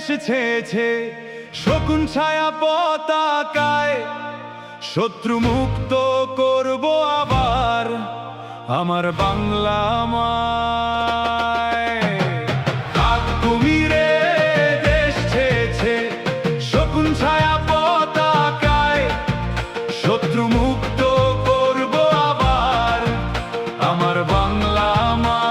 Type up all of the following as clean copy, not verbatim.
দেশ ছেয়েছে শকুন ছায়া পতাকায়, শত্রু মুক্ত করব আবার আমার বাংলা মায়। কাক কুমিরে দেশ ছেয়েছে শকুন ছায়া পতাকায়, শত্রু মুক্ত করব আবার আমার বাংলা মায়।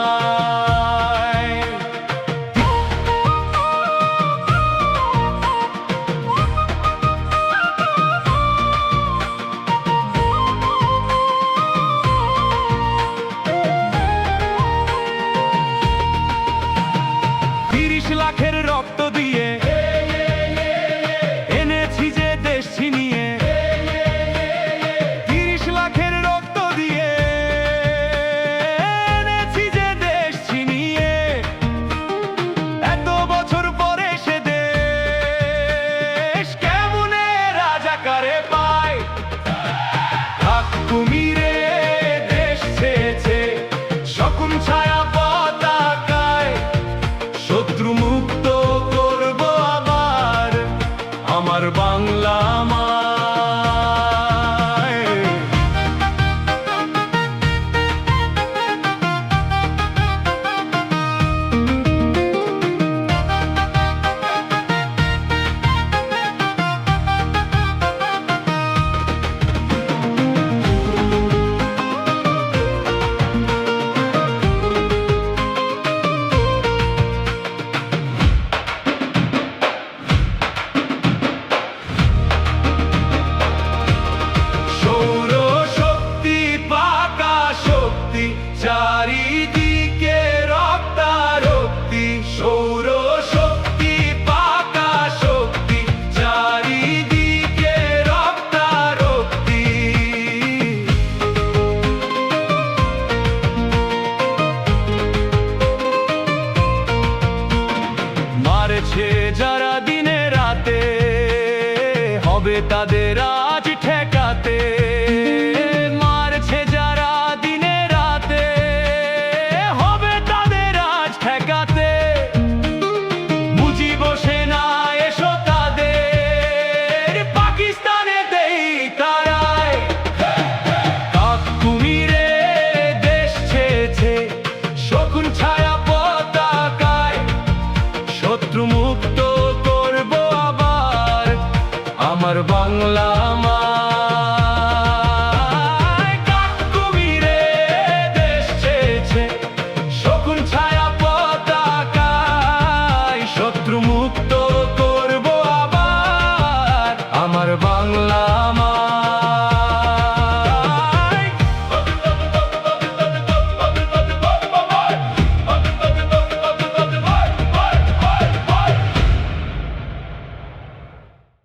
লাখের রক্ত দিয়ে এনেছি যে দেশ ছিনিয়ে, 30 লাখের রক্ত দিয়ে এনেছি যে দেশ ছিনিয়ে, এত বছর পরে সে দেশ কেমনে রাজাকারে পায়। কাক কুমিরে দেশ ছেয়েছে শকুন ছায়া পতাকায়, শত্রু মুক্ত করব আবার আমার বাংলা মায়। চারিদিকে রক্তারক্তি, সৌর শক্তি পাকা শক্তি, চারিদিকে রক্তারক্তি। মারছে যারা দিনে রাতে, হবে তাদের আজ ঠেকাতে। শত্রু মুক্ত করব আবার আমার বাংলা মায়। কাক কুমিরে দেশ ছেয়েছে শকুন ছায়া পতাকায়, শত্রু মুক্ত করব আবার আমার বাংলা।